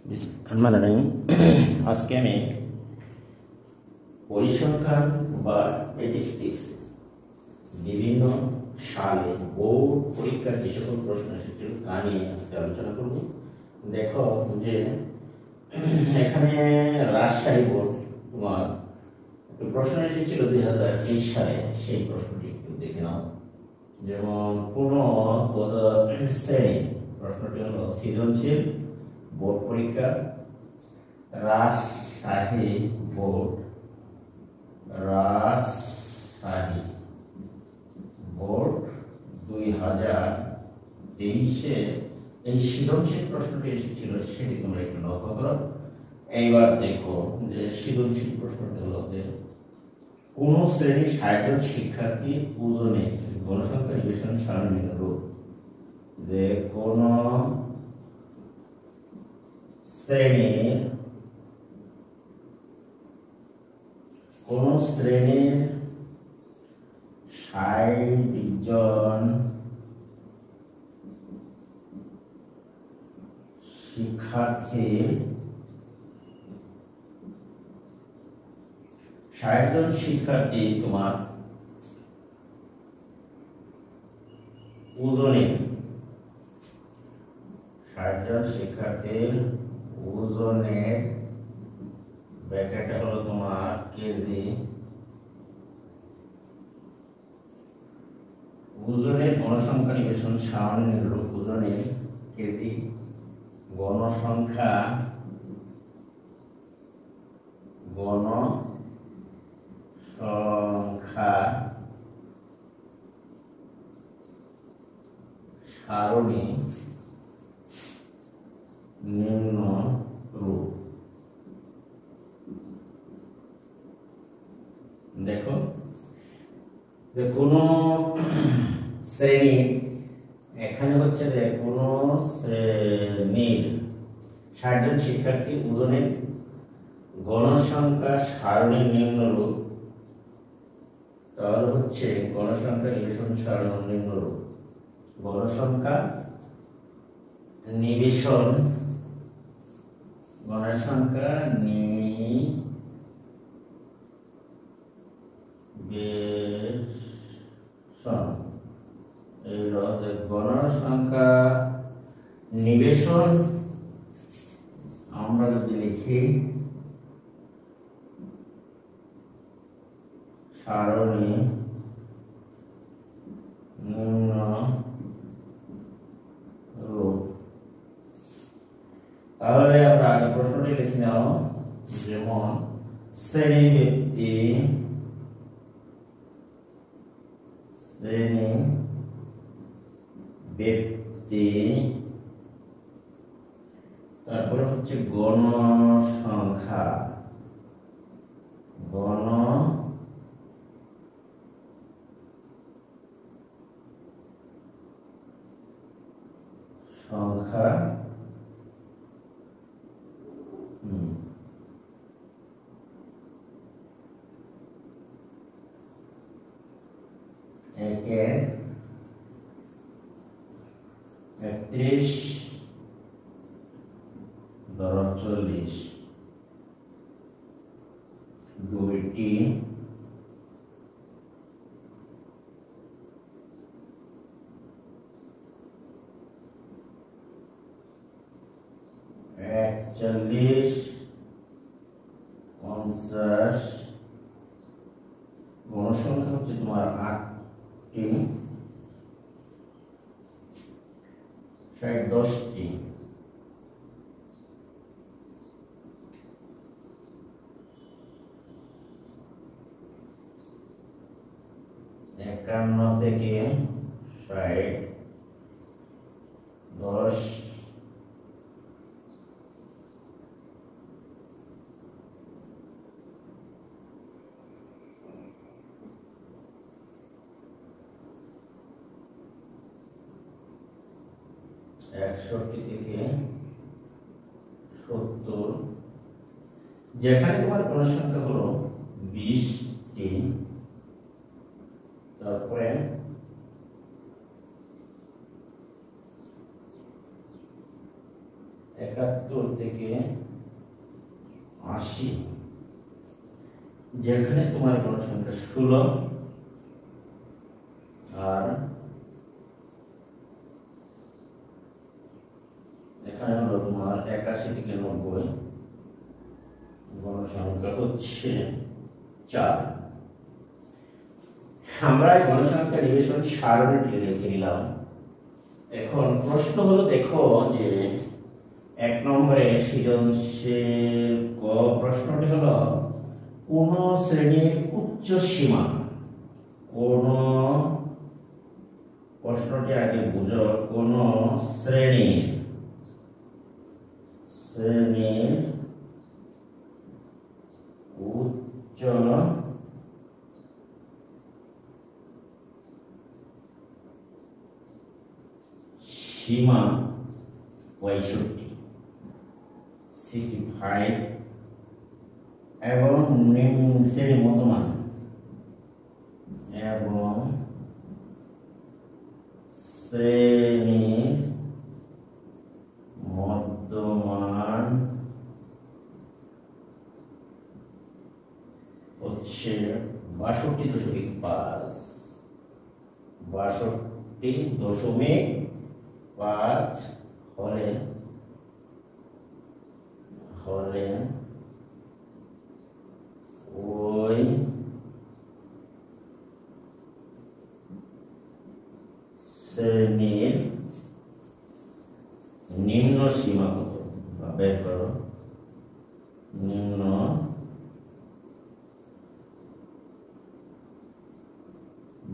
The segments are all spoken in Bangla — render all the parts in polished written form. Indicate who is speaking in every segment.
Speaker 1: বিসমিল্লাহির আজকে আমি পরিসংখ্যান বা স্ট্যাটিস্টিক্স বিভিন্ন সালে বোর্ড পরীক্ষার যে সকল প্রশ্ন এসেছিল তা নিয়ে আজকে আলোচনা করব। দেখো যে এখানে রাজশাহী বোর্ড তোমার একটা প্রশ্ন এসেছিল 2020 সালে, সেই প্রশ্নটি একটু দেখে নাও। যেমন কোন শ্রেণী, প্রশ্নটি হলো সৃজনশীল বোর্ড পরীক্ষা রাজশাহী বোর্ড, রাজশাহী বোর্ড 2023-এ এই সৃজনশীল প্রশ্নটি এসেছিল, সেটি তোমরা একটু লক্ষ্য করো। এইবার দেখো যে সৃজনশীল প্রশ্নটি হলো যে কোন শ্রেণীর 60 জন শিক্ষার্থী ওজনে গণসংখ্যা নিবেশন সারণীর রূপ, যে কোন শ্রেণীর 60 জন শিক্ষার্থী, 60 জন শিক্ষার্থী তোমার ওজনে, 60 জন শিক্ষার্থীর ওজনের ব্যাখ্যাটা হলো তোমার কেজি, ওজনের গণসংখ্যা নিবেশন সারণীর রূপ, ওজনের কেজি গণসংখ্যা সারণী নিম্ন রূপ। দেখো যে কোন শ্রেণী, এখানে হচ্ছে যে কোন শ্রেণীর 60 জন শিক্ষার্থী ওজনের গণসংখ্যা সারণীর নিম্ন রূপ, তাহলে হচ্ছে গণসংখ্যা নিবেশন সারণীর নিম্ন রূপ, গণসংখ্যা নিবেশন, গণসংখ্যা নিবেশন, এই গণসংখ্যা নিবেশন আমরা যদি লিখি সারণী নিম্ন রূপ, তাহলে আমরা আগে প্রশ্নটি লিখে নাও। যেমন শ্রেণী ব্যক্তি, তারপরে হচ্ছে গণসংখ্যা, সংখ্যা একে 31 ধরো 40, দুইটি একচল্লিশ 50, গণসংখ্যা হচ্ছে তোমার 8টি, 10টি, একান্ন থেকে 60, 10, একষট্টি থেকে 70, যেখানে তোমার গণসংখ্যা হলো 20টি, তারপরে 71 75 থেকে 80, যেখানে তোমার গণসংখ্যা 16 আর এখানে হলো তোমার 81 থেকে 90, গণসংখ্যা হচ্ছে 4। আমরা গণসংখ্যা নিবেশন সারণীটি লিখে নিলাম। এখন প্রশ্ন হলো, দেখো যে 1 নম্বরে সৃজনশীল ক প্রশ্নটি হলো কোন শ্রেণীর উচ্চ সীমা, কোন, প্রশ্নটি আগে বুঝো, কোন শ্রেণীর উচ্চ সীমা 65 এবং নিম্ন শ্রেণী মধ্যমান এবং শ্রেণীর মধ্যমান হচ্ছে 62.5, 62.5 হলে ওই শ্রেণীর নিম্ন সীমা কত বের করো, নিম্ন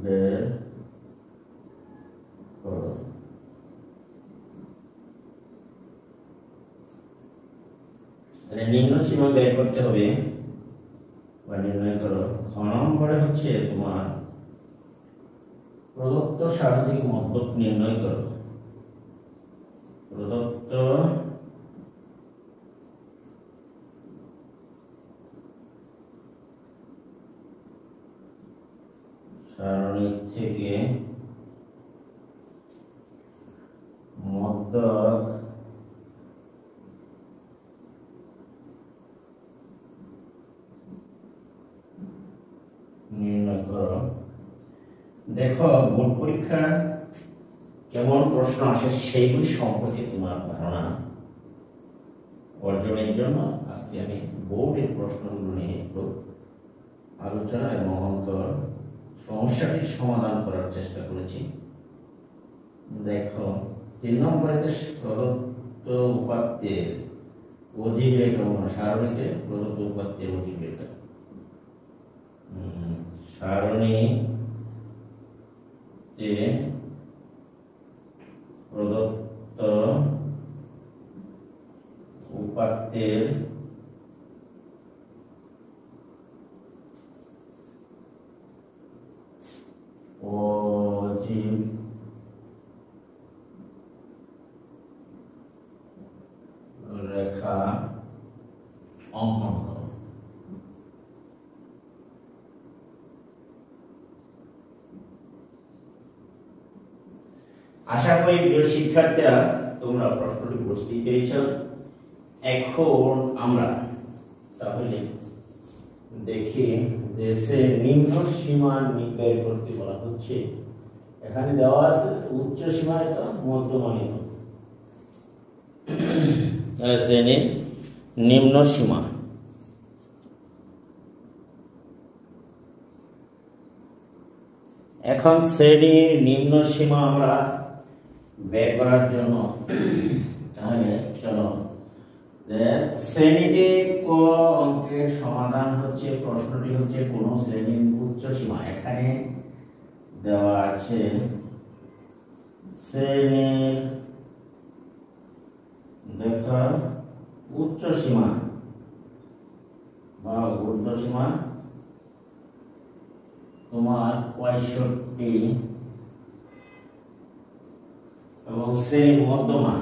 Speaker 1: বের করো। নিম্ন সীমা বের করতে হবে বা নির্ণয় করো। খ নম্বরে হচ্ছে তোমার প্রদত্ত সারণী থেকে মধ্যক নির্ণয় করো। প্রদত্ত সারণী থেকে মধ্যক নির্ণয় করো। দেখো বোর্ড পরীক্ষা কেমন প্রশ্ন আসে সেইগুলি সম্পর্কে তোমার ধারণা অর্জনের জন্য আজকে আমি বোর্ডের প্রশ্নগুলো নিয়ে একটু আলোচনা এবং অন্তর সমস্যাটির সমাধান করার চেষ্টা করেছি। দেখো 3 নম্বরে প্রদত্ত উপাত্তের অধিক রেখা সারণীতে প্রদত্ত উপাত্তের অধিক রেখা সারণীতে প্রদত্ত উপাত্তের অধিক রেখা অঙ্কন করো। আশা করি প্রিয় শিক্ষার্থীরা তোমরা প্রশ্নটি বুঝতেই পেরেছ। এখন আমরা তাহলে দেখি যে সে নিম্ন সীমা নির্ণয় করতে বলা হচ্ছে। এখানে দেওয়া আছে উচ্চ সীমা, এটা মধ্যমানিত, শ্রেণীর নিম্ন সীমা। এখন শ্রেণীর নিম্ন সীমা আমরা বের করার জন্য তাহলে চলো শ্রেণীটি ক অঙ্কের সমাধান হচ্ছে, প্রশ্নটি হচ্ছে কোন শ্রেণীর উচ্চ সীমা। এখানে দেওয়া আছে শ্রেণীর দেখো উচ্চ সীমা বা ঊর্ধ্ব সীমা তোমার 65 এবং শ্রেণীর মধ্যমান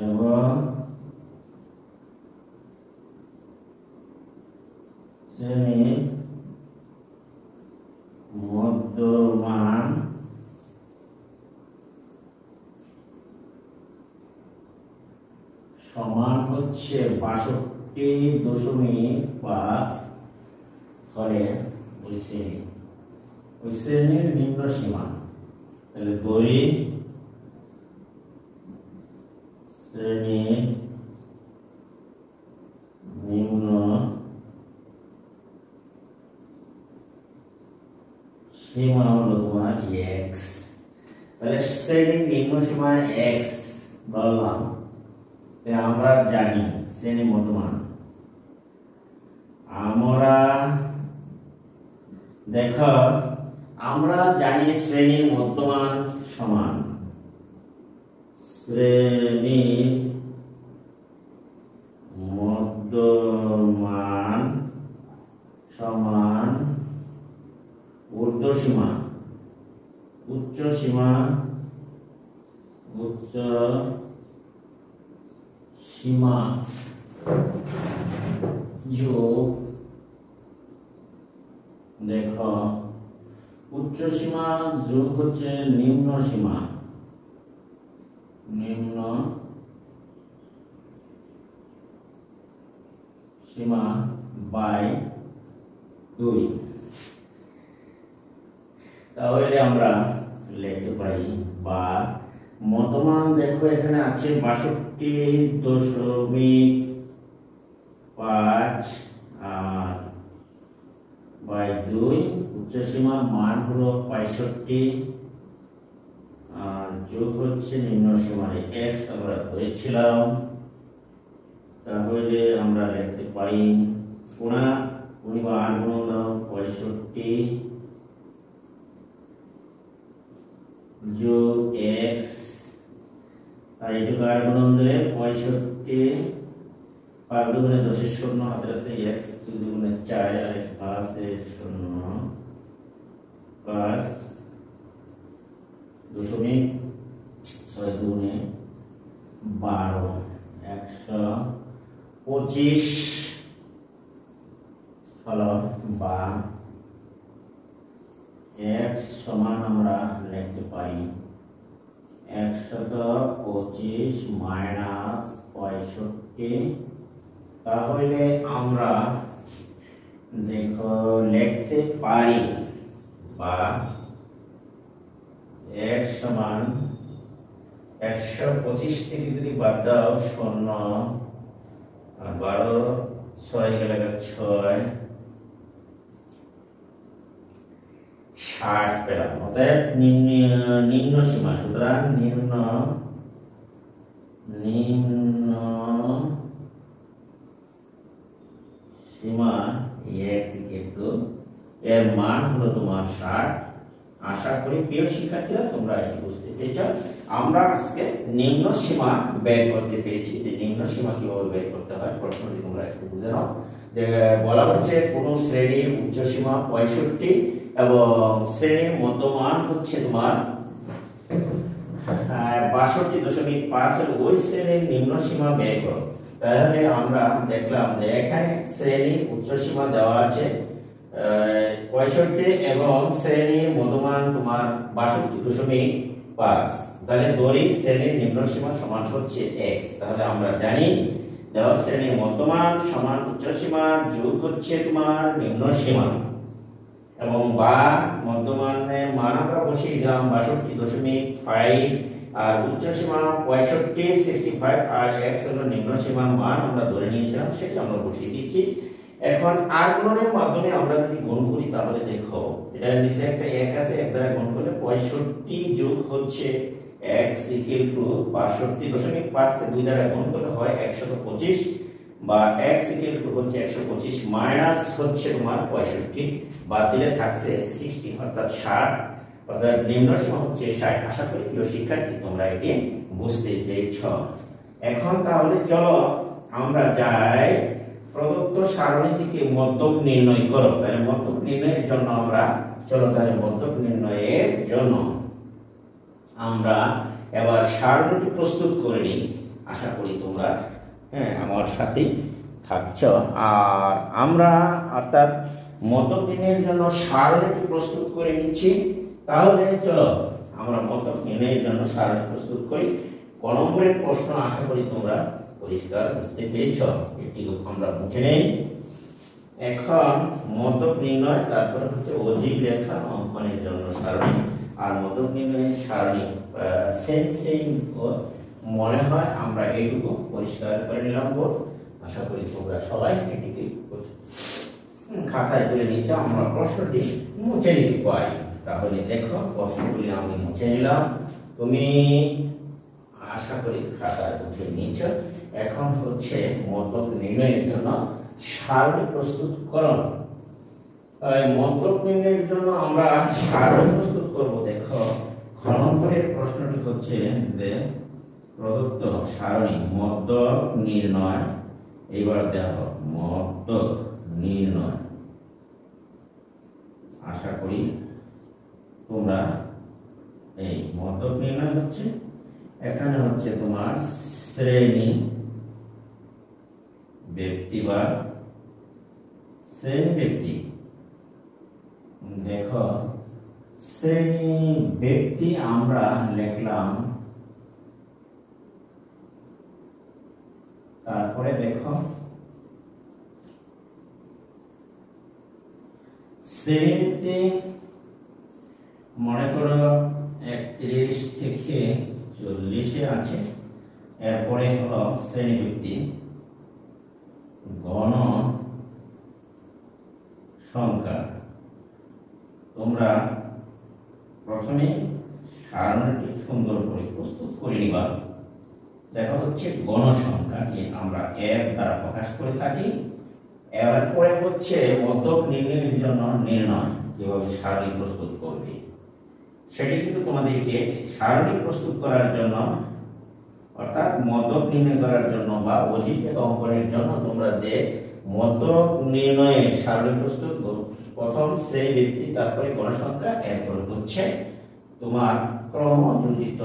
Speaker 1: এবং শ্রেণীর মধ্যমান সমান হচ্ছে 62.5 হলে ওই শ্রেণীর নিম্ন সীমা, তাহলে দড়ি শ্রেণীর নিম্ন সীমা হলো তোমার x। তাহলে শ্রেণীর নিম্ন সীমা x বললাম, আমরা জানি শ্রেণী মধ্যমান, আমরা দেখো আমরা জানি শ্রেণীর মধ্যমান সমান শ্রেণীর মধ্যমান সমান ঊর্ধ্ব সীমা উচ্চ সীমা উচ্চ সীমা যোগ দেখো উচ্চ সীমা যোগ হচ্ছে নিম্ন সীমা, নিম্ন সীমা বাই 2। তাহলে আমরা লিখতে পারি বা মধ্যমান দেখো এখানে আছে 62.5 আর বাই 2, উচ্চ সীমা মান হলো 65 আর যোগ হচ্ছে নিম্ন সীমার x আমরা ধরেছিলাম। তাহলে আমরা লিখতে পারি বা আর গুণ দাও 65 যোগ x আর এটুকু আর গুণ দিলে 65 5 দুগুণে 10 এর শূন্য হাতে আছে x 2 দুগুণে 4 আর প্লাস এর শূন্য প্লাস 2.6 দুগুণে 12 125 হলো বা x সমান আমরা লিখতে পারি 125 মাইনাস 65। তাহলে আমরা দেখো লিখতে পারি বা x সমান 125 থেকে যদি বাদ দাও 0 আর 12 6 গেলে 6 60 পেলাম। অতএব নিম্ন সীমা, সুতরাং নিম্ন সীমা x এর মান হলো তোমার 60। আশা করি প্রিয় শিক্ষার্থীরা তোমরা এটি বুঝতে পেরেছো। আমরা আজকে নিম্ন সীমা বের করতে পেরেছি, যে নিম্ন সীমা কিভাবে বের করতে হয় প্রশ্নটি তোমরা একটু বুঝে নাও। যে বলা হচ্ছে কোন শ্রেণীর উচ্চ সীমা 65 এবং শ্রেণীর মধ্যমান হচ্ছে তোমার 62.5 এর ওই শ্রেণীর নিম্ন সীমা বের করো। তাহলে আমরা দেখলাম যে এখানে শ্রেণীর উচ্চ সীমা দেওয়া আছে 65 এবং শ্রেণীর মধ্যমান তোমার 62.5। তাহলে দড়ি শ্রেণীর নিম্ন সীমা সমান হচ্ছে x। তাহলে আমরা জানি দেওয়া শ্রেণীর মধ্যমান সমান উচ্চ সীমা যোগ হচ্ছে তোমার নিম্ন সীমা এবং বা মধ্যমানের মান আমরা বসিয়ে দিলাম 62.5 আর উচ্চ সীমা 65 আর x হলো নিম্ন সীমার মান আমরা ধরে নিয়েছিলাম, সেটা আমরা বসিয়ে দিচ্ছি। এখন আর গুণনের মাধ্যমে আমরা যদি গুণ করি তাহলে দেখো এটা নিচে একটা এক আছে, এক দ্বারা গুণ করলে 65 যোগ হচ্ছে x = 62.5 কে 2 দ্বারা গুণ করলে হয় 125 বা x = হচ্ছে 125 মাইনাস হচ্ছে তোমার 65 বাদ দিলে থাকছে 60 অর্থাৎ 60, অর্থাৎ নিম্ন সীমা হচ্ছে 60। আশা করি প্রিয় শিক্ষার্থী তোমরা এটি বুঝতে পেরেছো। এখন তাহলে চলো আমরা যাই প্রদত্ত সারণী থেকে মধ্যক নির্ণয় করো। তাহলে মধ্যক নির্ণয়ের জন্য আমরা মধ্যক নির্ণয়ের জন্য আমরা এবার সারণীটি প্রস্তুত করে নিই। আশা করি তোমরা আমার সাথে থাকছো। আর আমরা অর্থাৎ মধ্যক নির্ণয়ের জন্য সারণীটি প্রস্তুত করে নিচ্ছি। তাহলে চলো আমরা মধ্যক নির্ণয়ের জন্য সারণী প্রস্তুত করি। ক নম্বরের প্রশ্ন আশা করি তোমরা পরিষ্কার বুঝতে পেরেছ? এটি আমরা মুছে নেই। এখন মতক নির্ণয়, তারপরে হচ্ছে অজীব রেখা অঙ্কনের জন্য সারণী আর মতক নির্ণয়ের সারণী সেম মনে হয়। আমরা এইটুকু পরিষ্কার করে নিলাম বোর্ড। আশা করি তোমরা সবাই এটিকে খাতায় তুলে নিচ্ছ। আমরা প্রশ্নটি মুছে নিতে পারি। তাহলে দেখো প্রশ্নগুলি আমি মুছে নিলাম, তুমি আশা করি খাতায় উঠে নিচ্ছ। এখন হচ্ছে মতক নির্ণয়ের জন্য সারণী প্রস্তুতকরণ। মতক নির্ণয়ের জন্য আমরা সারণী প্রস্তুত করব। দেখো খ নম্বরের প্রশ্নটি হচ্ছে যে প্রদত্ত সারণী মতক নির্ণয়। এবার দেখো মতক নির্ণয়, আশা করি তোমরা এই মতক নির্ণয় হচ্ছে এখানে হচ্ছে তোমার শ্রেণী ব্যক্তি বা শ্রেণী ব্যক্তি। দেখো শ্রেণী ব্যক্তি আমরা লিখলাম, তারপরে দেখো শ্রেণী ব্যক্তি মনে করো 31 থেকে 40 আছে। এরপরে হলো শ্রেণী ব্যক্তি গণ সংখ্যা। তোমরা প্রথমে সারণীটি সুন্দর করে প্রস্তুত করে নিবা। দেখা হচ্ছে গণসংখ্যা আমরা এর দ্বারা প্রকাশ করে থাকি। এরপরে হচ্ছে মতক নির্ণয়ের জন্য নির্ণয়, কিভাবে সারণী প্রস্তুত করবে সেটি কিন্তু তোমাদেরকে সারণী প্রস্তুত করার জন্য, অর্থাৎ মতক নির্ণয় করার জন্য বা অজীব রেখা অঙ্কনের জন্য তোমরা যে মতক নির্ণয়ে সারণী প্রস্তুত, প্রথম শ্রেণী ব্যক্তি, তারপরে গণসংখ্যা, এরপরে হচ্ছে তোমার ক্রমযোজিত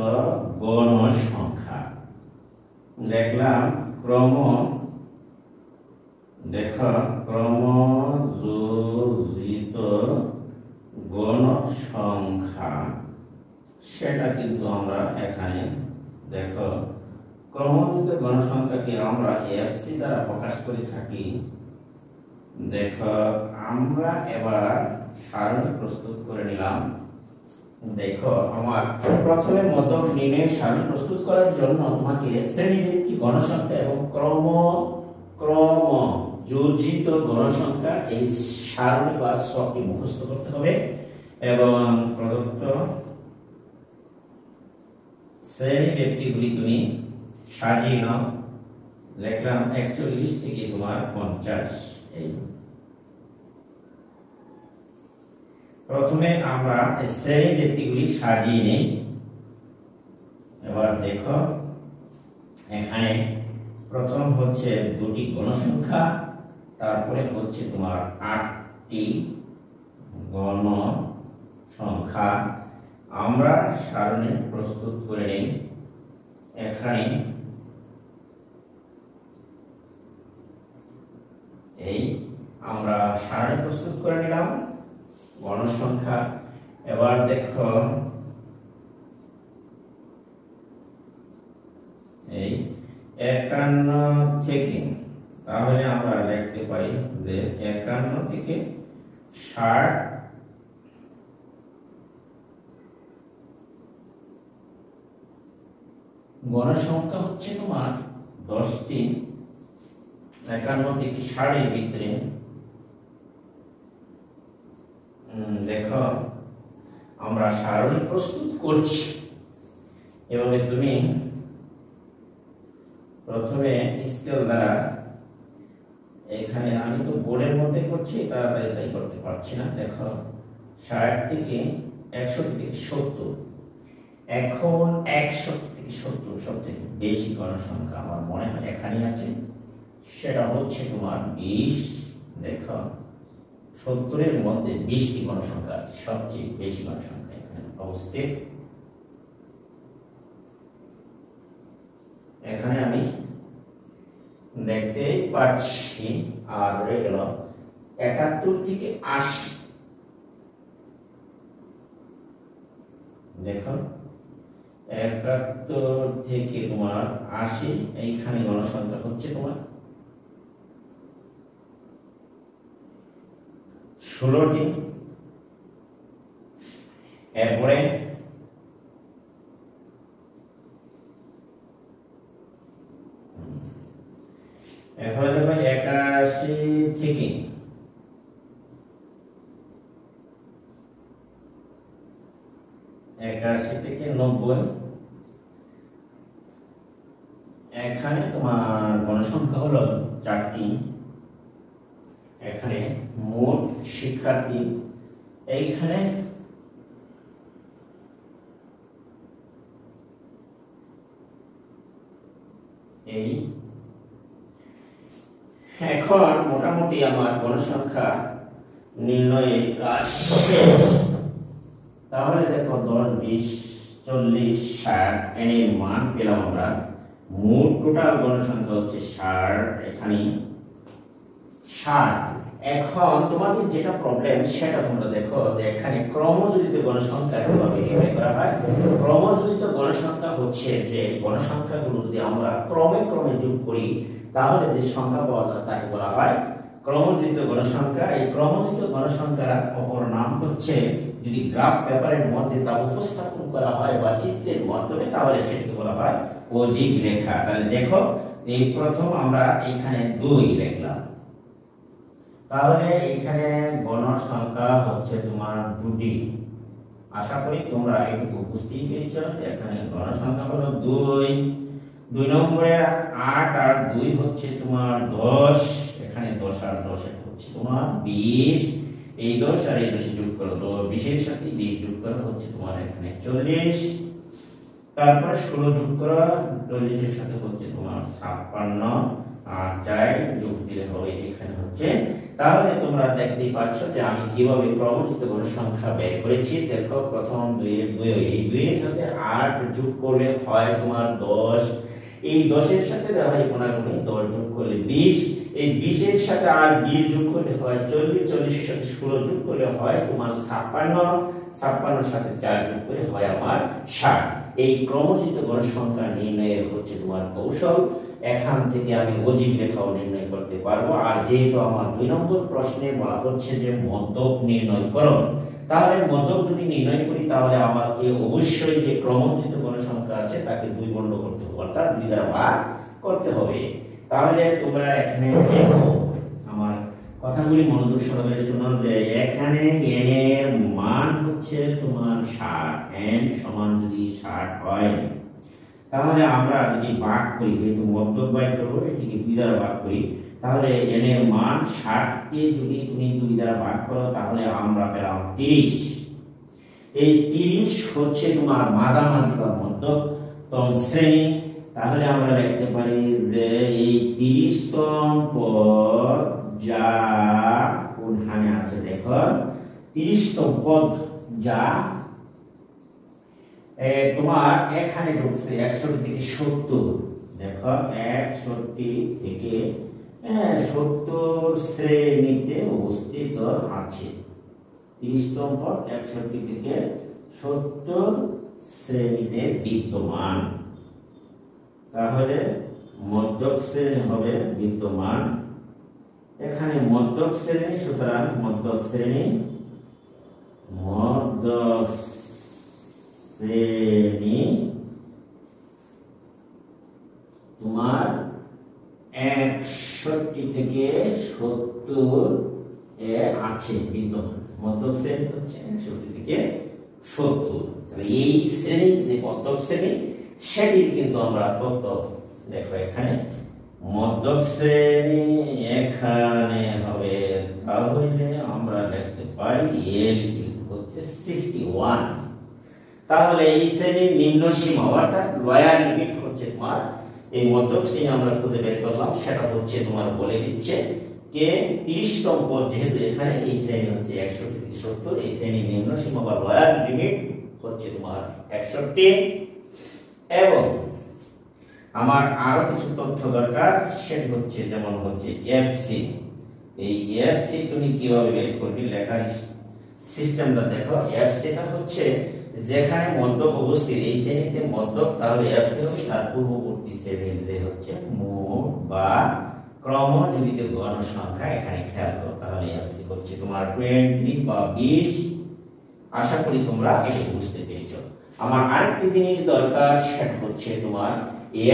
Speaker 1: গণসংখ্যা। দেখলাম ক্রমযোজিত গণসংখ্যা, সেটা কিন্তু আমরা এখানে দেখো ক্রমযোজিত গণসংখ্যাকে আমরা এফসি দ্বারা প্রকাশ করে থাকি। দেখো আমরা এবার সারণী প্রস্তুত করে নিলাম। দেখো আমার প্রথমে মতক নির্ণয়ের সারণী প্রস্তুত করার জন্য তোমাকে শ্রেণী ব্যক্তি গণসংখ্যা এবং ক্রমযোজিত গণসংখ্যা এই সারণী বা ছকটি মুখস্থ করতে হবে এবং প্রদত্ত শ্রেণী ব্যক্তিগুলি তুমি সাজিয়ে নাও। লিখলাম 41 থেকে তোমার 50। এই প্রথমে আমরা শ্রেণী ব্যক্তিগুলি সাজিয়ে নেই। এবার দেখো এখানে প্রথম হচ্ছে দুটি গণসংখ্যা, তারপরে হচ্ছে তোমার 8টি গণসংখ্যা। আমরা সারণী প্রস্তুত করে নেই। এখানে এই আমরা সারণী প্রস্তুত করে নিলাম গণসংখ্যা। এবার দেখো এই 51 থেকে, তাহলে আমরা লিখতে পারি যে 51 থেকে 60 গণসংখ্যা হচ্ছে তোমার 10টি। 51 থেকে 60 এর ভিতরে দেখো আমরা সারণী প্রস্তুত করছি। এভাবে তুমি প্রথমে স্কেল দ্বারা, এখানে আমি তো বোর্ডের মধ্যে করছি, তাড়াতাড়ি তাই করতে পারছি না। দেখো 60 থেকে 61 থেকে 70। এখন 61 থেকে 70 সবথেকে বেশি গণসংখ্যা আমার মনে হয় এখানে আছে, সেটা হচ্ছে তোমার 20। দেখো 70 এর মধ্যে 20টি গণসংখ্যা, সবচেয়ে বেশি গণসংখ্যা এখানে অবস্থিত। এখানে আমি দেখতে পাচ্ছি। আর রয়ে গেল 71 থেকে 80। দেখো 71 থেকে তোমার 80, এইখানে গণসংখ্যা হচ্ছে তোমার 16টি। এরপরে দেখো 81 থেকে 90, এখানে তোমার গণসংখ্যা হলো 4টি। এখানে মোট শিক্ষার্থী এইখানে এই এখন মোটামুটি আমার গণসংখ্যা নির্ণয়ের কাজ শেষ। তাহলে দেখো 10, 20, 40, 60 এর মান পেলাম আমরা। মোট টোটাল গণসংখ্যা হচ্ছে 60, এখানে 60। এখন তোমাদের যেটা প্রবলেম সেটা তোমরা দেখো যে এখানে ক্রমযোজিত গণসংখ্যা কিভাবে নির্ণয় করা হয়। ক্রমযোজিত গণসংখ্যা হচ্ছে যে গণসংখ্যাগুলো যদি আমরা ক্রমে ক্রমে যোগ করি তাহলে যে সংখ্যা পাওয়া যায় তাকে বলা হয় ক্রমযোজিত গণসংখ্যা। এই ক্রমযোজিত গণসংখ্যার অপর নাম হচ্ছে, যদি গ্রাফ পেপারের মধ্যে তা উপস্থাপন করা হয় বা চিত্রের মাধ্যমে তাহলে সেটাকে বলা হয় অজিক রেখা। তাহলে দেখো এই প্রথম আমরা এখানে 2 লিখলাম, তাহলে এখানে গণসংখ্যা হচ্ছে তোমার 2টি। আশা করি তোমরা এটুকু বুঝতেই পেরেছো। এখানে গণসংখ্যা হলো 2। 2 নম্বরে 8 আর 2 হচ্ছে তোমার 10, এখানে 10 আর 10 হচ্ছে তোমার 20। এই 10 আর এই 10 যোগ করো তো 20 এর সাথে 20 যোগ করা হচ্ছে তোমার এখানে 40। তারপর 16 যোগ করা 40 এর সাথে হচ্ছে তোমার 56, আর 4 যোগ দিলে হবে এখানে হচ্ছে। তাহলে তোমরা দেখতেই পাচ্ছ যে আমি কিভাবে ক্রমযোজিত গণসংখ্যা বের করেছি। দেখো প্রথম 2 এর 2, এই 2 এর সাথে 8 যোগ করলে হয় তোমার 10। এই 10 এর সাথে দেওয়া হয় 15, 10 যোগ করলে 20। এই 20 এর সাথে আর 20 যোগ করলে হয় 40, 40 এর সাথে 16 যোগ করলে হয় তোমার 56, 56 এর সাথে 4 যোগ করলে হয় আমার 60। এই ক্রমযোজিত গণসংখ্যা নির্ণয়ের হচ্ছে তোমার কৌশল। এখান থেকে আমি অজিক রেখাও নির্ণয় করতে পারবো। আর যেহেতু আমার 2 নম্বর প্রশ্নে বলা হচ্ছে যে মধ্যক নির্ণয় করো, তাহলে মধ্যক যদি নির্ণয় করি তাহলে আমাকে অবশ্যই যে ক্রমযোজিত গণসংখ্যা আছে তাকে 2 বর্ণ করতে হবে, অর্থাৎ 2 দ্বারা ভাগ করতে হবে। তাহলে তোমরা এখানে দেখো আমার কথাগুলি মনোযোগ সহকারে শুনো যে এখানে n এর মান হচ্ছে তোমার 60। n সমান যদি 60 হয় তাহলে আমরা যদি ভাগ করি, যেহেতু মধ্যক বাই করব এটিকে 2 দ্বারা ভাগ করি, তাহলে n এর মান 60 কে যদি তুমি 2 দ্বারা ভাগ করো তাহলে আমরা পেলাম 30। এই 30 হচ্ছে তোমার মাঝামাঝি বা মধ্যতম শ্রেণী। তাহলে আমরা লিখতে পারি যে এই 30তম পদ যা কোনখানে আছে দেখো 30তম পদ যা তোমার এখানে ঢুকছে 61 থেকে 70। দেখো 61 থেকে 70 শ্রেণীতে অবস্থিত আছে। 30তম পদ 61 থেকে 70 শ্রেণীতে বিদ্যমান। তাহলে মধ্যক শ্রেণী হবে বিদ্যমান এখানে মধ্যক শ্রেণী। সুতরাং মধ্যক শ্রেণী তোমার 61 থেকে 70 এ আছে বিদ্যমান। মধ্যক শ্রেণী হচ্ছে 61 থেকে 70। তাহলে এই শ্রেণী যে মধ্যক শ্রেণী সেটির কিন্তু আমরা তত্ত্ব দেখো এখানে মধ্যক শ্রেণী এখানে হবে। তাহলে আমরা দেখতে পাই এল হচ্ছে 61। তাহলে এই শ্রেণীর নিম্ন সীমা অর্থাৎ লোয়ার লিমিট হচ্ছে তোমার এই মধ্যক শ্রেণী আমরা খুঁজে বের করলাম, সেটা হচ্ছে তোমার বলে দিচ্ছে কে 30তম পদ, যেহেতু এখানে এই শ্রেণী হচ্ছে 61 থেকে 70, এই শ্রেণীর নিম্ন সীমা বা লোয়ার লিমিট হচ্ছে তোমার 61। এবং আমার আরো কিছু তথ্য দরকার, সেটা হচ্ছে যেমন হচ্ছে এফসি। এই এফসি তুমি কিভাবে বের করবে লেখার সিস্টেমটা দেখো। এফসিটা হচ্ছে যেখানে মধ্যক উপস্থিত, এই শ্রেণীতে মধ্যক তাহলে এফসি হবে, তার পূর্ববর্তী শ্রেণীতে হচ্ছে মোট বা ক্রমজীবিত গণ সংখ্যা। এখানে খেয়াল করো, তাহলে এফসি হচ্ছে তোমার 20 বা 20। আশা করি তোমরা এটা বুঝতে পেরেছো। আমার আরেকটি জিনিস দরকার, সেটা হচ্ছে তোমার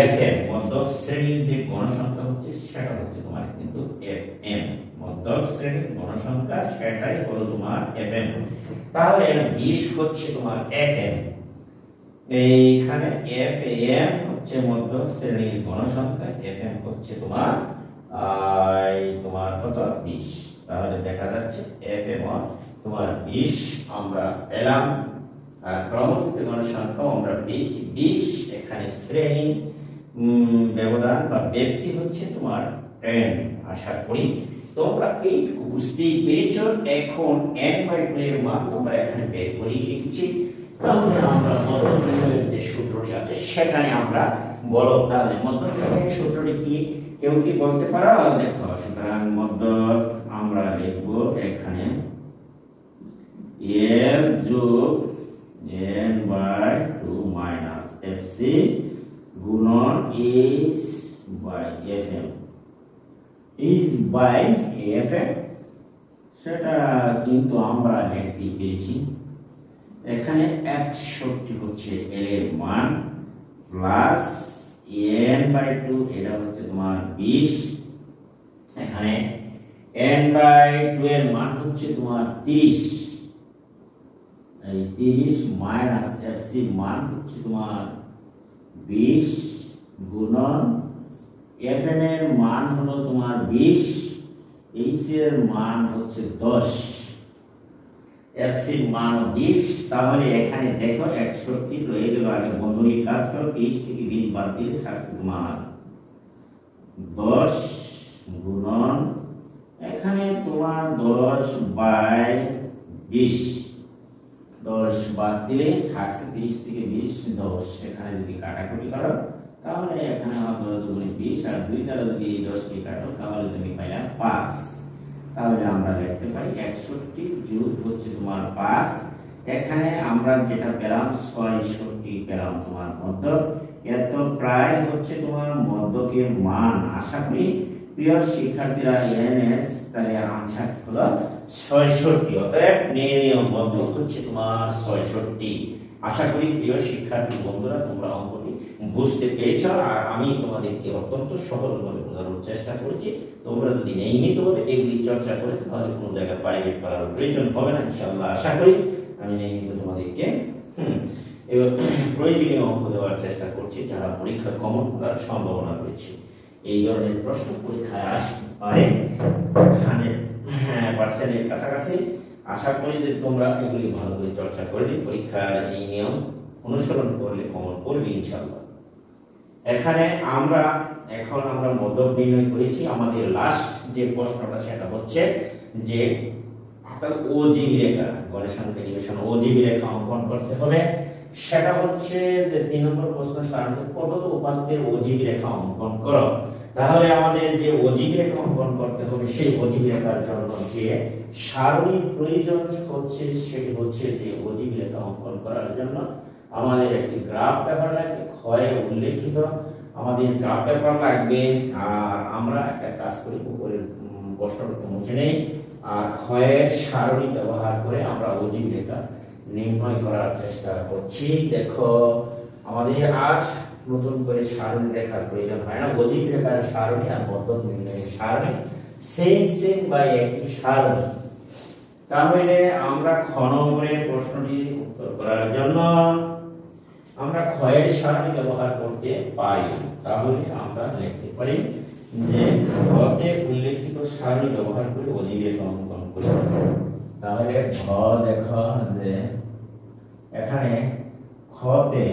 Speaker 1: এফএম, মধ্যক শ্রেণীর যে গণসংখ্যা হচ্ছে সেটা হচ্ছে তোমার কিন্তু এফএম, মধ্যক শ্রেণীর গণসংখ্যা সেটাই হলো তোমার এফএম। তাহলে 20 হচ্ছে তোমার এফএম, এইখানে এফএম হচ্ছে মধ্যক শ্রেণীর গণসংখ্যা, এফএম হচ্ছে তোমার কত 20। তাহলে দেখা যাচ্ছে এফএম তোমার 20 আমরা পেলাম, আর ক্রমযুক্ত গণসংখ্যা আমরা পেয়েছি 20। এখানে শ্রেণী ব্যবধান বা ব্যক্তি হচ্ছে তোমার 10। আশা করি তোমরা এইটুকু বুঝতেই পেরেছো। এখন n/2 এর মান তোমরা এখানে বের করে লিখছি। তাহলে আমরা মধ্যক নির্ণয়ের যে সূত্রটি আছে সেখানে আমরা বলো, তাহলে মধ্যক নির্ণয়ের সূত্রটি কি কেউ কি বলতে পারো? দেখো, সুতরাং মধ্যক আমরা লিখব এখানে l যোগ n/2 মাইনাস fc গুণন is by fm, is by fm। সেটা কিন্তু আমরা লিখতে পেরেছি। এখানে 61 হচ্ছে l এর মান প্লাস n/2, এটা হচ্ছে তোমার 20। এখানে n/2 এর মান হচ্ছে তোমার 30, এই 30 মাইনাস fc মান হচ্ছে তোমার 20 গুণন fm এর মান হলো তোমার 20, h এর মান হচ্ছে 10, fc এর মান 20। তাহলে এখানে দেখো 61 রয়ে গেল, আগে বন্ধনীর কাজ করো, 30 থেকে 20 বাদ দিলে থাকছে তোমার 10 গুণন এখানে তোমার 10/20, 10 বাদ দিলে থাকছে 30 থেকে 20 10। এখানে যদি কাটাকুটি করো তাহলে এখানে হবে 2 × 20, আর 2 দ্বারা যদি 10 কে কাটো তাহলে তুমি পাইলা 5। তাহলে আমরা লিখতে পারি 61 যোগ হচ্ছে তোমার 5। এখানে আমরা যেটা পেলাম 66 পেলাম তোমার মধ্যক। এত প্রায় হচ্ছে তোমার মধ্যকের মান। আশা করি প্রিয় শিক্ষার্থীরা এনএস তাহলে আনসার হলো 66, অতএব নির্ণয় মধ্যক হচ্ছে তোমার 66। আশা করি প্রিয় শিক্ষার্থী বন্ধুরা তোমরা অঙ্কটি বুঝতে পেরেছ, আর আমি তোমাদেরকে অত্যন্ত সহজভাবে বোঝানোর চেষ্টা করেছি। তোমরা যদি নিয়মিতভাবে এগুলি চর্চা করে তাহলে কোনো জায়গায় প্রাইভেট করার প্রয়োজন হবে না ইনশাআল্লাহ। আশা করি আমি নিয়মিত তোমাদেরকে প্রয়োজনীয় অঙ্ক দেওয়ার চেষ্টা করছি, যারা পরীক্ষা কমন করার সম্ভাবনা রয়েছে। এই ধরনের প্রশ্ন পরীক্ষায় আসতে পারে 100% কাছাকাছি। আশা করি যে তোমরা এগুলি ভালো করে চর্চা করবে, পরীক্ষার এই নিয়ম অনুসরণ করলে কমন করবে ইনশাআল্লাহ। এখানে এখন আমরা মধ্যক নির্ণয় করেছি। আমাদের লাস্ট যে প্রশ্নটা সেটা হচ্ছে যে ওজিবি রেখা, গণসংখ্যা ডেরিভেশন ওজিবি রেখা অঙ্কন করতে হবে। সেটা হচ্ছে যে 3 নম্বর প্রশ্ন, সারণীতে প্রদত্ত উপাত্তের ওজিবি রেখা অঙ্কন করো। তাহলে আমাদের যে ওজিবি রেখা অঙ্কন করতে হবে, সেই ওজিবি রেখার জন্য যে সারণীর প্রয়োজন হচ্ছে সেটি হচ্ছে যে ওজিবি রেখা অঙ্কন করার জন্য আমাদের একটি গ্রাফ পেপার লাগবে, ক্ষয়ে উল্লেখিত আমাদের গ্রাফ পেপার লাগবে। আর আমরা একটা কাজ করি, উপরের প্রশ্নটা মুছে নেই, আর ক্ষয়ের সারণী ব্যবহার করে আমরা ওজিবি রেখা নির্ণয় করার চেষ্টা করছি। দেখো, আমাদের আর নতুন করে সারণী রেখার প্রয়োজন হয় না। ওজিবি রেখার সারণী আর মধ্যক নির্ণয়ের সারণী সেম বা একই সারণী। তাহলে আমরা খ নম্বরের প্রশ্নটির উত্তর করার জন্য আমরা ক্ষয়ের সারণী ব্যবহার করতে পারি। তাহলে আমরা লিখতে পারি যে ঘতে উল্লেখিত সারণী ব্যবহার করে ওজিবি রেখা অঙ্কন করি। তাহলে ঘ দেখো যে এখানে ক্ষতে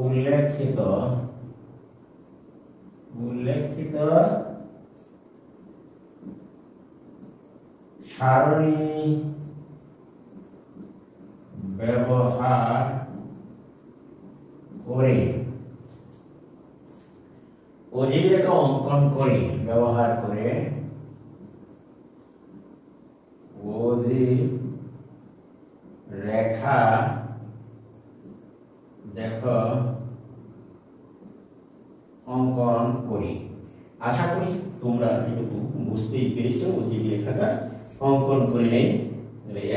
Speaker 1: উল্লেখিত সারণী ব্যবহার করে ওজিবি রেখা অঙ্কন করি, ব্যবহার করে ওজিবি রেখা দেখো অঙ্কন করি। আশা করি তোমরা এটুকু বুঝতেই পেরেছো যে রেখাটা অঙ্কন করে নেই।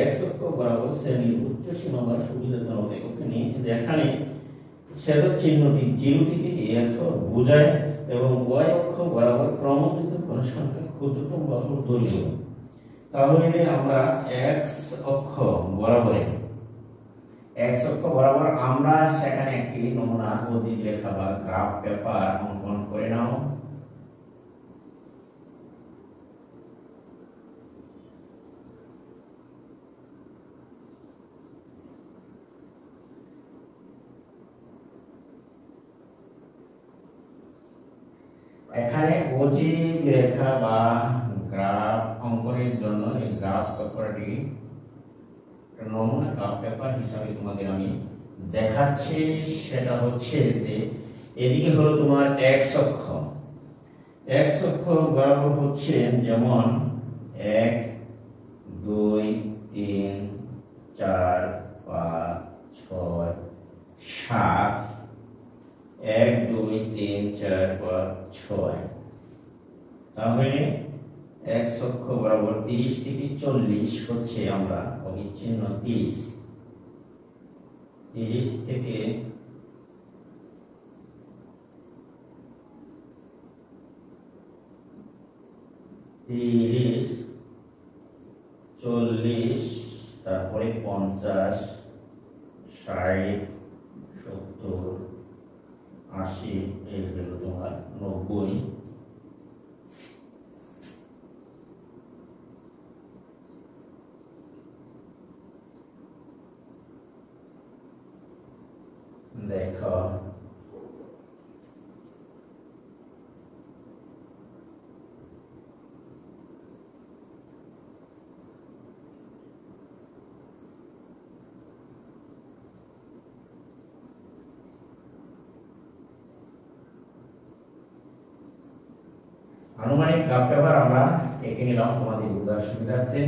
Speaker 1: x অক্ষ বরাবর শ্রেণীর উচ্চ সীমা বা সুবিধাজনক এককে নিয়ে যেখানে ছেদক চিহ্নটি 0 থেকে a বোঝায় এবং y অক্ষ বরাবর ক্রমযুক্ত কোণ সংখ্যা ক্ষুদ্রতম বাহুর দৈর্ঘ্য। তাহলে আমরা x অক্ষ বরাবর আমরা সেখানে একটি নমুনা অধিক রেখা বা গ্রাফ পেপার অঙ্কন করে নাও। এখানে অজিব রেখা বা গ্রাফ অঙ্কনের জন্য এই গ্রাফ পেপারটি নমুনা গ্রাফ পেপার হিসাবে তোমাদের আমি দেখাচ্ছি। সেটা হচ্ছে যে এদিকে হলো তোমার x অক্ষ বরাবর হচ্ছে যেমন 1 2 3 4 5 6 7 1 2 3 4 5 6। তাহলে x অক্ষ বরাবর 30 থেকে 40 হচ্ছে আমরা অবিচ্ছিন্ন 30 থেকে 30 40 তারপরে 50 60 70 80 এই হলো তোমার 90। দেখো আনুমানিক গ্রাফ পেপার আমরা এঁকে নিলাম তোমাদের বোঝার সুবিধার্থে।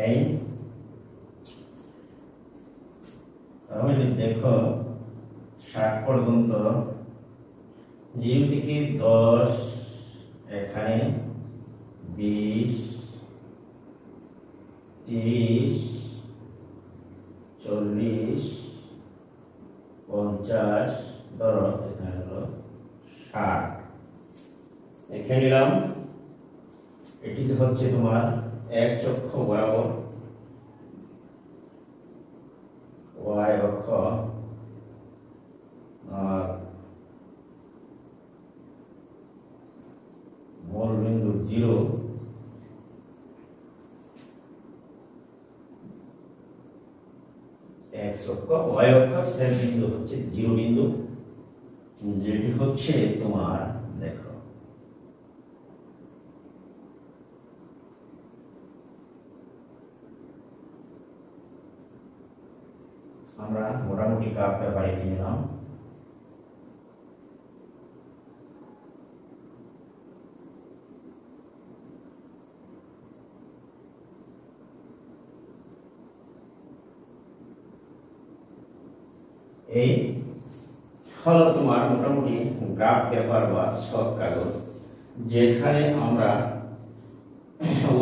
Speaker 1: এই তাহলে দেখো 60 পর্যন্ত 0 থেকে 10 এখানে 20 30 40 50 ধরো এখানে হলো 60 এখানে নিলাম। এটিকে হচ্ছে তোমার এক অক্ষ বরাবর y অক্ষ আর মূল বিন্দু 0 x অক্ষ y অক্ষ শেষ বিন্দু হচ্ছে 0 বিন্দু, যেটি হচ্ছে তোমার দেখো আমরা মোটামুটি গ্রাফ পেপার এঁকে নিলাম। এই হলো তোমার মোটামুটি গ্রাফ পেপার বা ছক কাগজ, যেখানে আমরা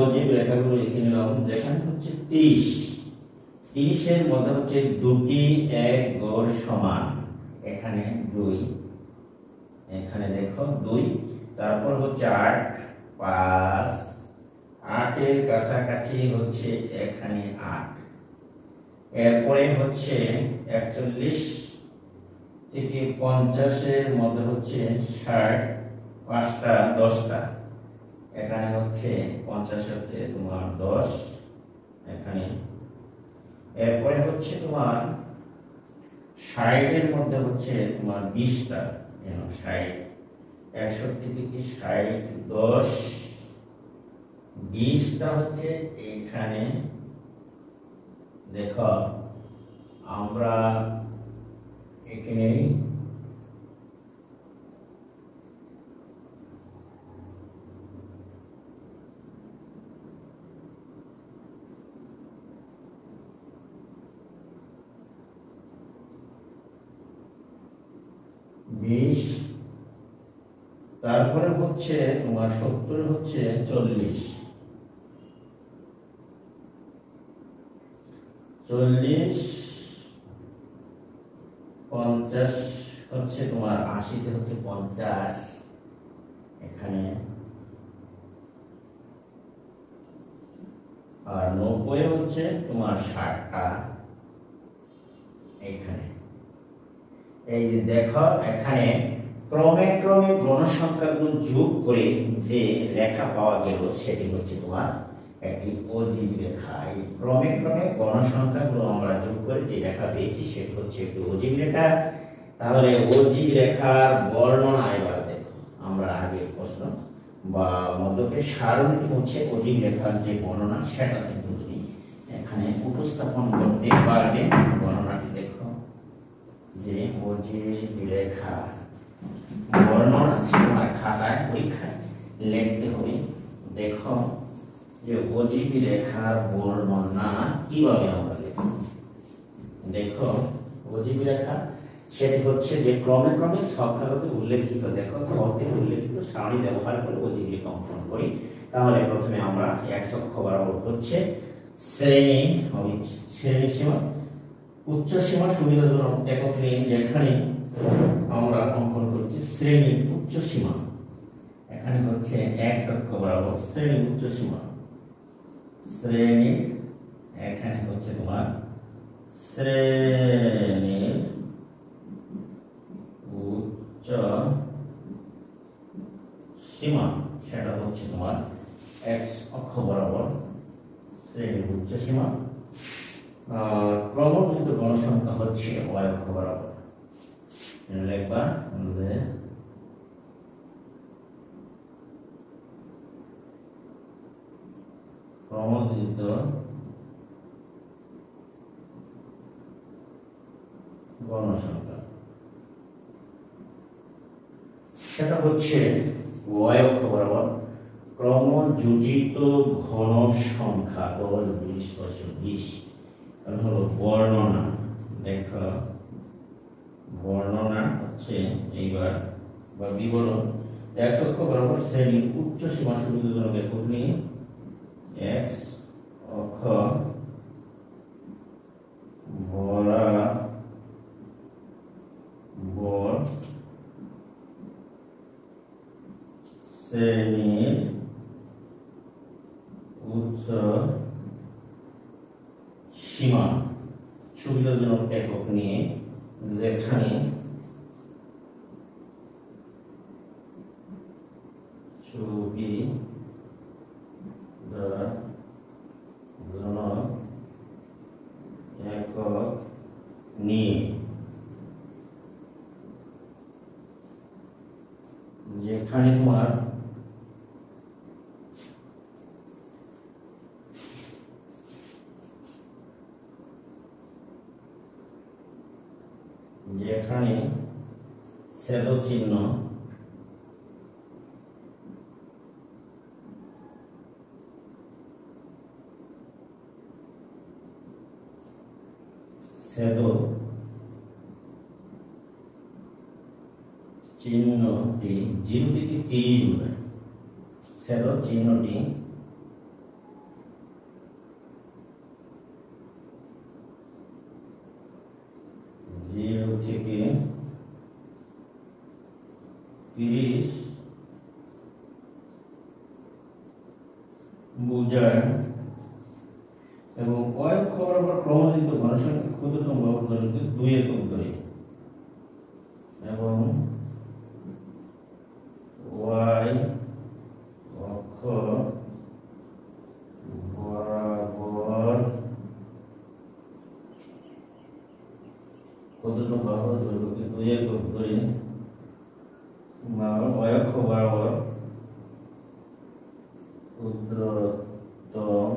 Speaker 1: অজীব রেখাগুলো লিখে নিলাম। যেখানে হচ্ছে 30 এর মধ্যে হচ্ছে দুটি এক গড় সমান, এখানে 2 এখানে দেখো 2, তারপর হচ্ছে 8 5 8 এর কাছাকাছি হচ্ছে এখানে 8, এরপরে হচ্ছে 41 থেকে 50 এর মধ্যে হচ্ছে 60 5টা 10টা, এখানে হচ্ছে 50 হচ্ছে তোমার 10 এখানে, এরপরে হচ্ছে তোমার 60 এর মধ্যে হচ্ছে তোমার 20টা, 60 61 থেকে 60 10 20টা হচ্ছে এখানে। দেখো আমরা এখানে বিশ, তারপরে হচ্ছে তোমার 70 হচ্ছে 40, 40 50 হচ্ছে তোমার 80-তে হচ্ছে 50 এখানে, আর 90 হচ্ছে তোমার 60টা এখানে। এই যে দেখো এখানে ক্রমে ক্রমে গণসংখ্যাগুলো যোগ করে যে রেখা পাওয়া গেল সেটি হচ্ছে তোমার একটি অজীব রেখা। এই ক্রমে ক্রমে গণসংখ্যাগুলো আমরা যোগ করে যে রেখা পেয়েছি সেটি হচ্ছে একটি অজীব রেখা। তাহলে অজীব রেখার বর্ণনা এবার দেখো, আমরা আগে প্রশ্ন বা মধ্যকে সারণী হচ্ছে অজীব রেখার যে বর্ণনা সেটা কিন্তু তুমি এখানে উপস্থাপন করতে পারবে। বর্ণনাটি দেখো যে অজীব রেখা বর্ণনা তোমার খাতায় পরীক্ষায় লিখতে হবে। দেখো যে অজীব রেখার বর্ণনা কিভাবে আমরা লিখব। দেখো অজীব রেখা সেটি হচ্ছে যে ক্রমে ক্রমে সংখ্যাগত উল্লেখিত, দেখো ঘতে উল্লেখিত সারণী ব্যবহার করে অজীব রেখা অঙ্কন করি। তাহলে প্রথমে আমরা x অক্ষ বরাবর হচ্ছে শ্রেণী সীমা, উচ্চ সীমা সুবিধাজনক একক নিয়ে যেখানে আমরা অঙ্কন করছি শ্রেণীর উচ্চ সীমা, এখানে হচ্ছে x অক্ষ বরাবর শ্রেণীর উচ্চ সীমা, শ্রেণীর এখানে হচ্ছে তোমার শ্রেণীর উচ্চ সীমা, সেটা হচ্ছে তোমার x অক্ষ বরাবর শ্রেণীর উচ্চ সীমা। ক্রমযুক্ত গণসংখ্যা হচ্ছে y অক্ষ বরাবর, লিখবা ক্রমযুক্ত গণসংখ্যা সেটা হচ্ছে y অক্ষ বরাবর ক্রমযোজিত ঘন সংখ্যা 10 হলো বর্ণনা। দেখো বর্ণনা হচ্ছে এইবার বা বিবরণ x অক্ষ বরাবর শ্রেণীর উচ্চ সীমা সুবিধাজনক একক নিয়ে x অক্ষ বরাবর শ্রেণীর উচ্চ সীমা সুবিধাজনক একক নিয়ে যেখানে সুবিধাজনক একক নিয়ে যেখানে তোমার যেখানে ছেদ চিহ্ন চিহ্নটি 0 থেকে 3, ছেদ চিহ্নটি 0 থেকে 30 বোঝায় এবং y অক্ষ বরাবর ক্রমযুক্ত ঘনসংখ্যা ক্ষুদ্রতম বাহুর দৈর্ঘ্য 2 একক ধরে এবং y অক্ষ বরাবর ক্ষুদ্রতম বাহুর দৈর্ঘ্য 2 একক ধরে y অক্ষ বরাবর ক্ষুদ্রতম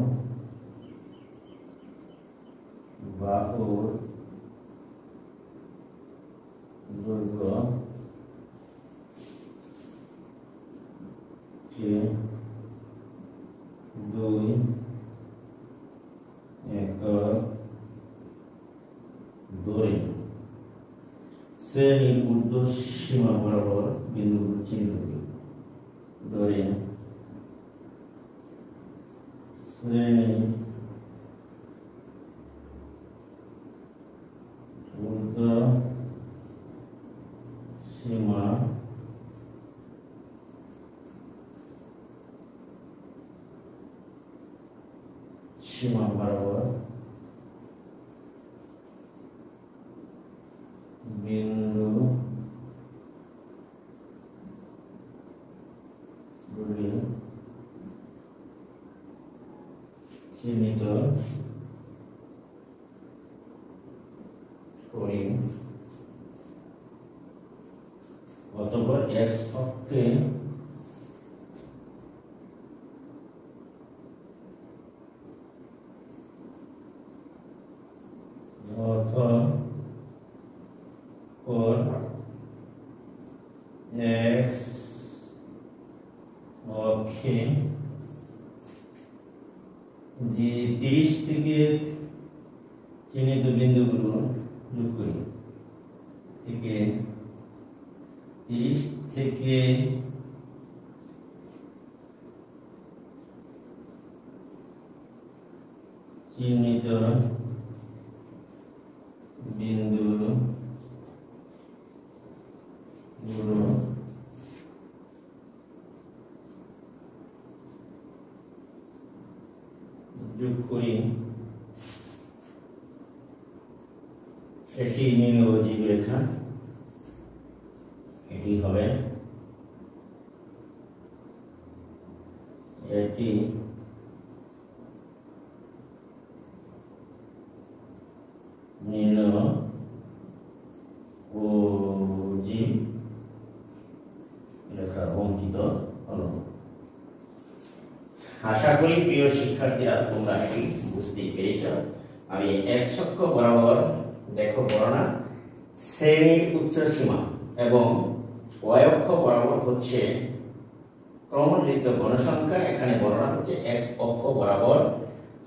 Speaker 1: বাহুর 2 একক ধরে শ্রেণীর ঊর্ধ্ব সীমা বরাবর বিন্দুগুলো চিহ্নিত করি। ধরে শ্রেণীর ঊর্ধ্ব সীমা বরাবর বিন্দুগুলি চিহ্নিত করি। অতঃপর x অক্ষে x অক্ষে যে 30 থেকে চিহ্নিত বিন্দুগুলো যোগ করি। 30 থেকে চিহ্নিত বিন্দুগুলো যোগ করি। এটি নিম্নভোজী রেখা, এটি হবে এটি নিম্নভোজী রেখা অঙ্কিত হলো। আশা করি প্রিয় শিক্ষার্থীরা তোমরা এটি বুঝতেই পেরেছ। আমি x অক্ষ বরাবর দেখো বর্ণনা শ্রেণীর উচ্চ সীমা এবং y অক্ষ বরাবর হচ্ছে ক্রমযুক্ত গণসংখ্যা। এখানে বর্ণনা হচ্ছে x অক্ষ বরাবর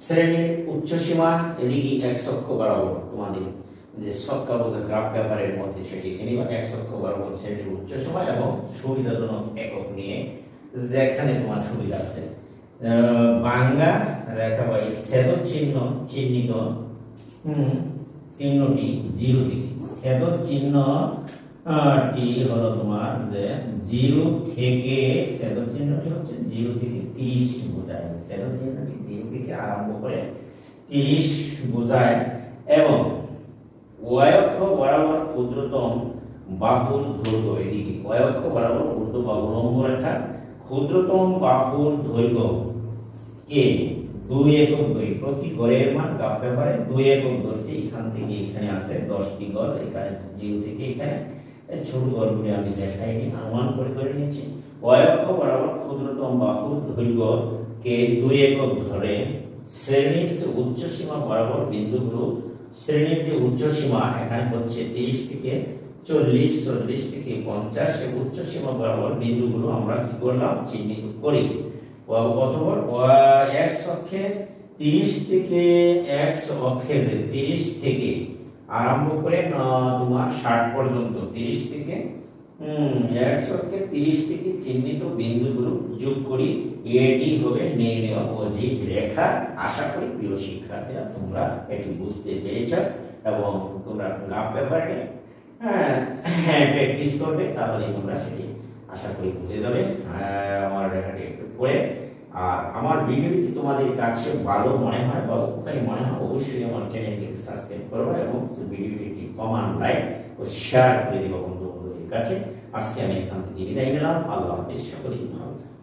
Speaker 1: শ্রেণীর উচ্চ সীমা, এদিকে x অক্ষ বরাবর তোমাদের যে সক্কাবোধ গ্রাফ পেপারের মধ্যে সেটি এখানে x অক্ষ বরাবর শ্রেণীর উচ্চ সীমা এবং সুবিধাজনক একক নিয়ে যেখানে তোমার সুবিধা আছে বাংলা রেখা বা ছেদ চিহ্ন চিহ্নিত চিহ্নটি 0 থেকে ছেদ চিহ্নটি হলো তোমার যে 0 থেকে ছেদ চিহ্নটি হচ্ছে 0 থেকে 30 বোঝায়। ছেদ চিহ্নটি 0 থেকে আরম্ভ করে 30 বোঝায় এবং y অক্ষ বরাবর ক্ষুদ্রতম বাহুর দৈর্ঘ্য, এদিকে y অক্ষ বরাবর ঊর্ধ্ব বা উল্লম্ব রেখা ক্ষুদ্রতম বাহুর দৈর্ঘ্য কে 2 একক দৈর্ঘ্য। প্রতি গড়ের মান গ্রাফ পেপারে 2 একক ধরছি। এখান থেকে এখানে আছে 10টি গড়, এখানে 0 থেকে এখানে ছোট গড়গুলি আমি দেখাই অনুমান করে ধরে নিয়েছি। y অক্ষ বরাবর ক্ষুদ্রতম বাহুর দৈর্ঘ্য কে 2 একক ধরে শ্রেণীর উচ্চ সীমা বরাবর বিন্দুগুলো, শ্রেণীর যে উচ্চ সীমা এখানে হচ্ছে 30 থেকে 40, 40 থেকে 50 এর উচ্চ সীমা বরাবর বিন্দুগুলো আমরা কি করলাম চিহ্নিত করি। অথবা x অক্ষে 30 থেকে x অক্ষে 30 থেকে আরম্ভ করে তোমার 60 পর্যন্ত 30 থেকে x অক্ষে 30 থেকে চিহ্নিত বিন্দুগুলো যোগ করি। এটি হবে নিম্নভোজী রেখা। আশা করি প্রিয় শিক্ষার্থীরা তোমরা এটি বুঝতে পেরেছ এবং তোমরা গ্রাফ পেপারে প্র্যাকটিস করবে, তাহলে তোমরা সেটি আশা করি বুঝে যাবে। আমার রেখাটি একটু পড়ে আর আমার ভিডিওটি তোমাদের কাছে ভালো মনে হয় বা উপকারী মনে হয় অবশ্যই আমার চ্যানেলটিকে সাবস্ক্রাইব করবে এবং ভিডিওটি কমেন্ট, লাইক ও শেয়ার করে দেবে বন্ধু বান্ধবের কাছে। আজকে আমি এখান থেকে বিদায় নিলাম। আল্লাহ হাফেজ, সকলেই ভালো থাকবেন।